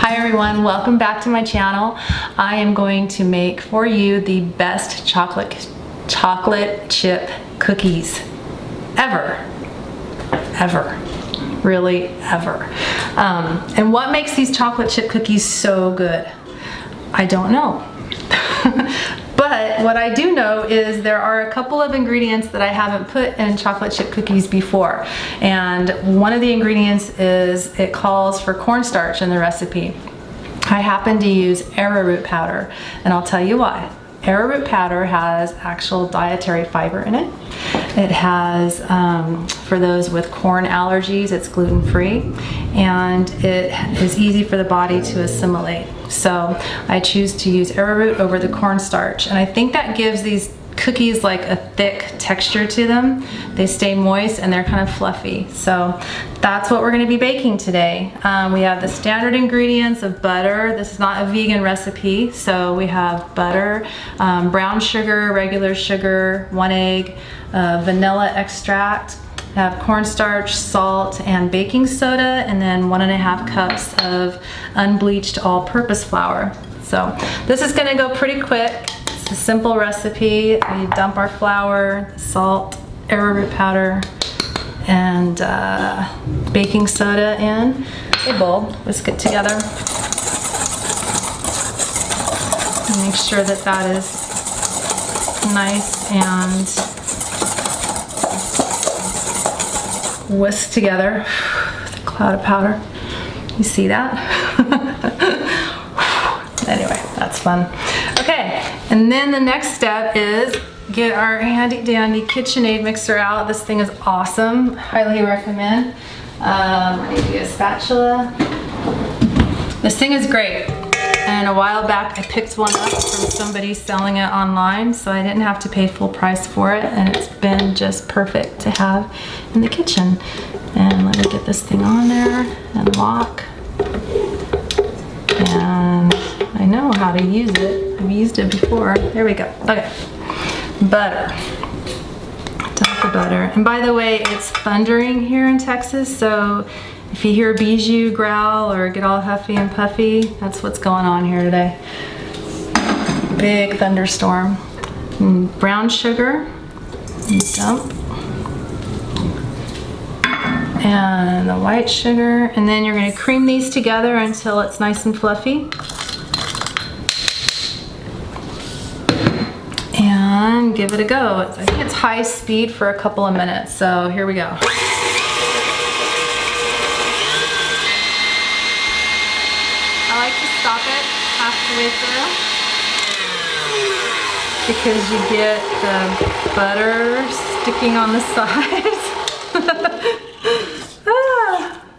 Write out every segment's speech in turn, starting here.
Hi everyone, welcome back to my channel. I am going to make for you the best chocolate chip cookies ever. Really ever. And what makes these chocolate chip cookies so good? I don't know. But what I do know is there are a couple of ingredients that I haven't put in chocolate chip cookies before. And one of the ingredients is, it calls for cornstarch in the recipe. I happen to use arrowroot powder, and I'll tell you why. Arrowroot powder has actual dietary fiber in it. It has, for those with corn allergies, it's gluten-free, and it is easy for the body to assimilate. So I choose to use arrowroot over the cornstarch, and I think that gives these cookies like a thick texture to them. They stay moist and they're kind of fluffy. So that's what we're going to be baking today. We have the standard ingredients of butter. This is not a vegan recipe, so we have butter, brown sugar, regular sugar, 1 egg, vanilla extract, have cornstarch, salt, and baking soda, and then 1.5 cups of unbleached all-purpose flour. So this is going to go pretty quick. It's a simple recipe. We dump our flour, salt, arrowroot powder, and baking soda in a bowl. Whisk it together. And make sure that that is nice and whisked together with a cloud of powder. You see that? Anyway, that's fun. Okay, and then the next step is get our handy dandy KitchenAid mixer out. This thing is awesome. Highly recommend. I need to get a spatula. This thing is great. And a while back I picked one up from somebody selling it online, so I didn't have to pay full price for it, and it's been just perfect to have in the kitchen. And let me get this thing on there and lock. And I know how to use it. I've used it before. There we go. Okay. Butter. Dump the butter. And by the way, it's thundering here in Texas, so if you hear Bijou growl or get all huffy and puffy, that's what's going on here today. Big thunderstorm. And brown sugar. Dump. And the white sugar. And then you're going to cream these together until it's nice and fluffy. And give it a go. I think it's high speed for a couple of minutes, so here we go. I like to stop it halfway through because you get the butter sticking on the sides.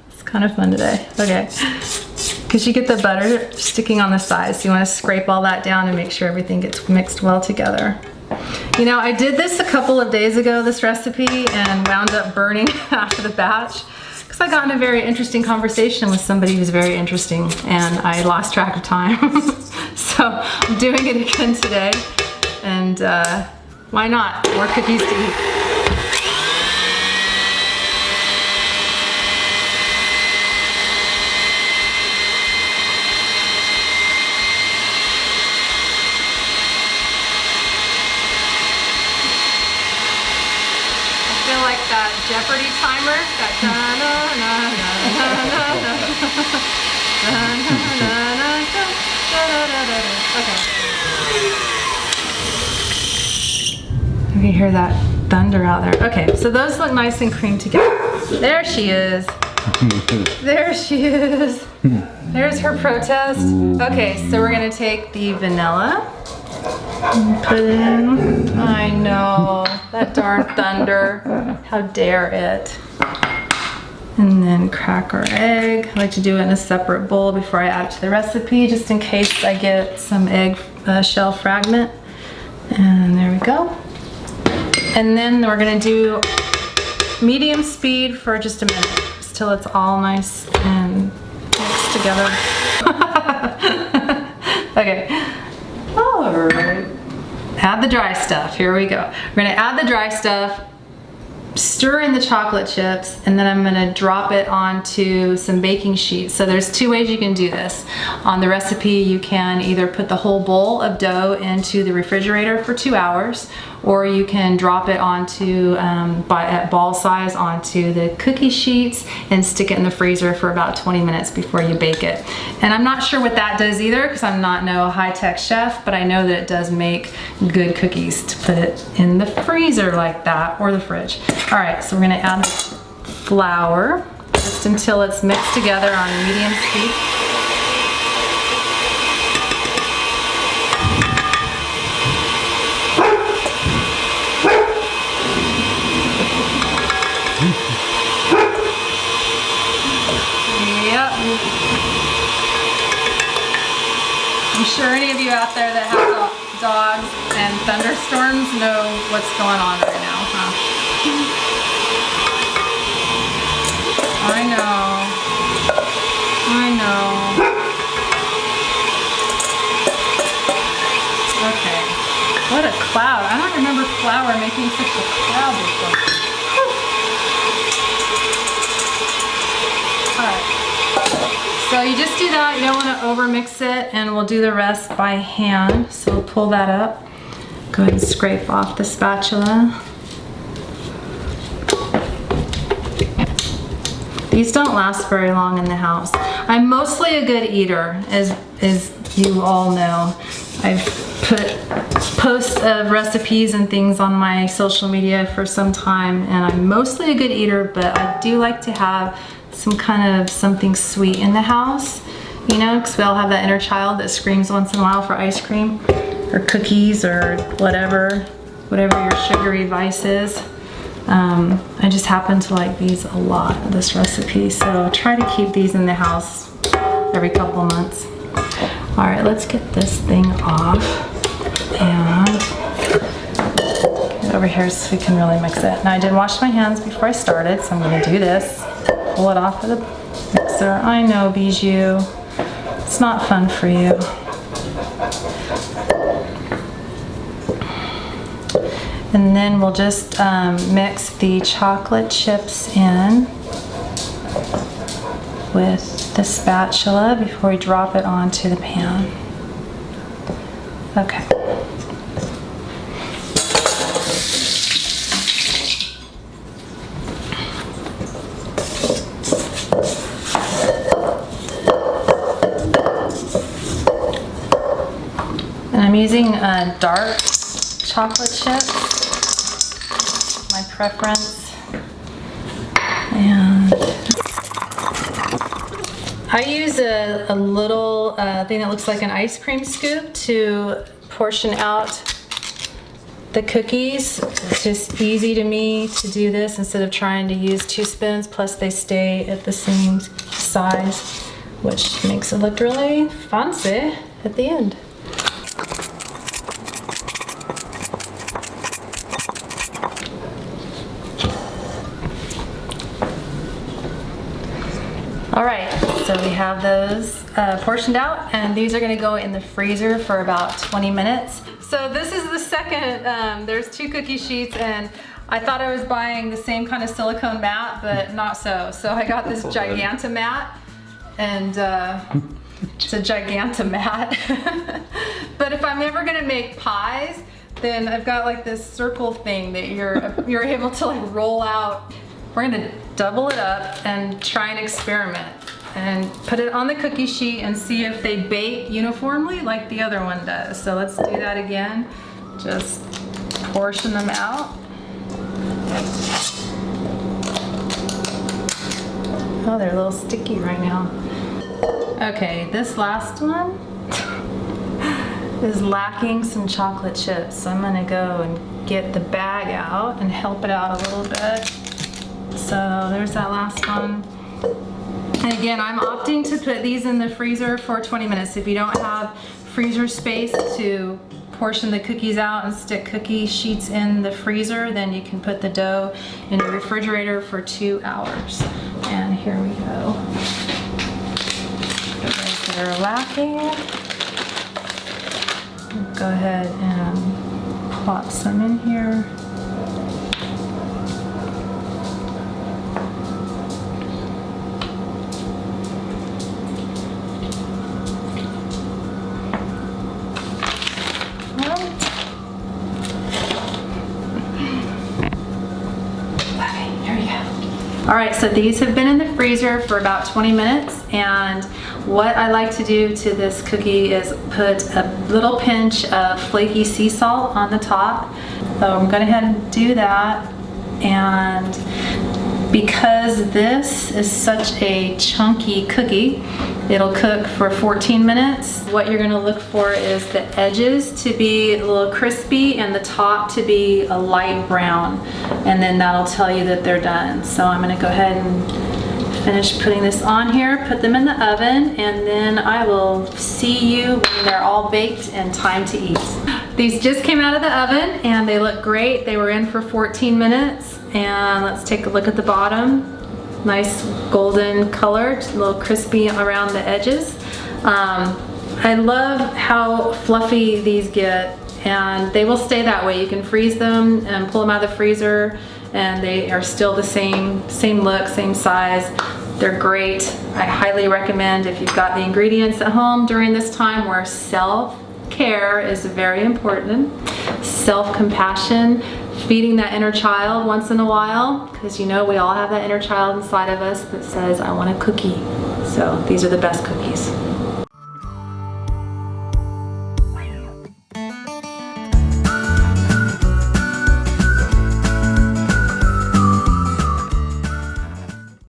It's kind of fun today. Okay. Because you get the butter sticking on the sides, so you want to scrape all that down and make sure everything gets mixed well together. You know, I did this a couple of days ago, this recipe, and wound up burning after the batch because I got in a very interesting conversation with somebody who's very interesting, and I lost track of time. So I'm doing it again today, and why not? More cookies to eat. Like that Jeopardy timer, that okay. You can hear that thunder out there. Okay, so those look nice and creamed together. There she is. There she is. There's her protest. Okay, so we're gonna take the vanilla. Put it in. I know, that darn thunder. How dare it. And then crack our egg. I like to do it in a separate bowl before I add it to the recipe, just in case I get some egg shell fragment. And there we go. And then we're gonna do medium speed for just a minute, just till it's all nice and mixed together. Okay. All right. Add the dry stuff. Here we go. We're gonna add the dry stuff stir in the chocolate chips, and then I'm gonna drop it onto some baking sheets. So there's two ways you can do this. On the recipe, you can either put the whole bowl of dough into the refrigerator for 2 hours, or you can drop it onto, at ball size onto the cookie sheets and stick it in the freezer for about 20 minutes before you bake it. And I'm not sure what that does either, because I'm not no high-tech chef, but I know that it does make good cookies to put it in the freezer like that, or the fridge. All right, so we're gonna add the flour just until it's mixed together on medium speed. Yep. I'm sure any of you out there that have dogs and thunderstorms know what's going on right now, huh? I know. I know. Okay. What a cloud. I don't remember flour making such a cloud before. Alright. So you just do that. You don't want to over mix it, and we'll do the rest by hand. So we'll pull that up. Go ahead and scrape off the spatula. These don't last very long in the house. I'm mostly a good eater, as you all know. I've put posts of recipes and things on my social media for some time, and I'm mostly a good eater, but I do like to have some kind of something sweet in the house, you know, because we all have that inner child that screams once in a while for ice cream or cookies or whatever your sugary vice is. I just happen to like these a lot, this recipe, so try to keep these in the house every couple months. All right, let's get this thing off and get over here so we can really mix it. Now I did wash my hands before I started, so I'm gonna do this. Pull it off of the mixer. I know, Bijou, it's not fun for you. And then we'll just mix the chocolate chips in with the spatula before we drop it onto the pan. Okay. And I'm using dark chocolate chips, my preference. And I use a little thing that looks like an ice cream scoop to portion out the cookies. It's just easy to me to do this instead of trying to use 2 spoons, plus they stay at the same size, which makes it look really fancy at the end. All right, so we have those portioned out, and these are gonna go in the freezer for about 20 minutes. So this is the second, there's 2 cookie sheets, and I thought I was buying the same kind of silicone mat, but not so. So I got this Giganta-mat, and it's a Giganta-mat. But if I'm ever gonna make pies, then I've got like this circle thing that you're able to like roll out. We're gonna double it up and try and experiment and put it on the cookie sheet and see if they bake uniformly like the other one does. So let's do that again. Just portion them out. Oh, they're a little sticky right now. Okay, this last one is lacking some chocolate chips. So I'm gonna go and get the bag out and help it out a little bit. So there's that last one. And again, I'm opting to put these in the freezer for 20 minutes. If you don't have freezer space to portion the cookies out and stick cookie sheets in the freezer, then you can put the dough in the refrigerator for 2 hours. And here we go. The ones that are lacking, go ahead and plop some in here. All right, so these have been in the freezer for about 20 minutes, and what I like to do to this cookie is put a little pinch of flaky sea salt on the top. So I'm going to go ahead and do that, and because this is such a chunky cookie, it'll cook for 14 minutes. What you're going to look for is the edges to be a little crispy and the top to be a light brown, and then that'll tell you that they're done. So I'm going to go ahead and finish putting this on here, put them in the oven, and then I will see you when they're all baked and time to eat. These just came out of the oven and they look great. They were in for 14 minutes, and let's take a look at the bottom. Nice golden color, just a little crispy around the edges. I love how fluffy these get, and they will stay that way. You can freeze them and pull them out of the freezer, and they are still the same look, same size. They're great. I highly recommend, if you've got the ingredients at home during this time where self-care is very important, self-compassion, feeding that inner child once in a while, because you know we all have that inner child inside of us that says, I want a cookie. So these are the best cookies.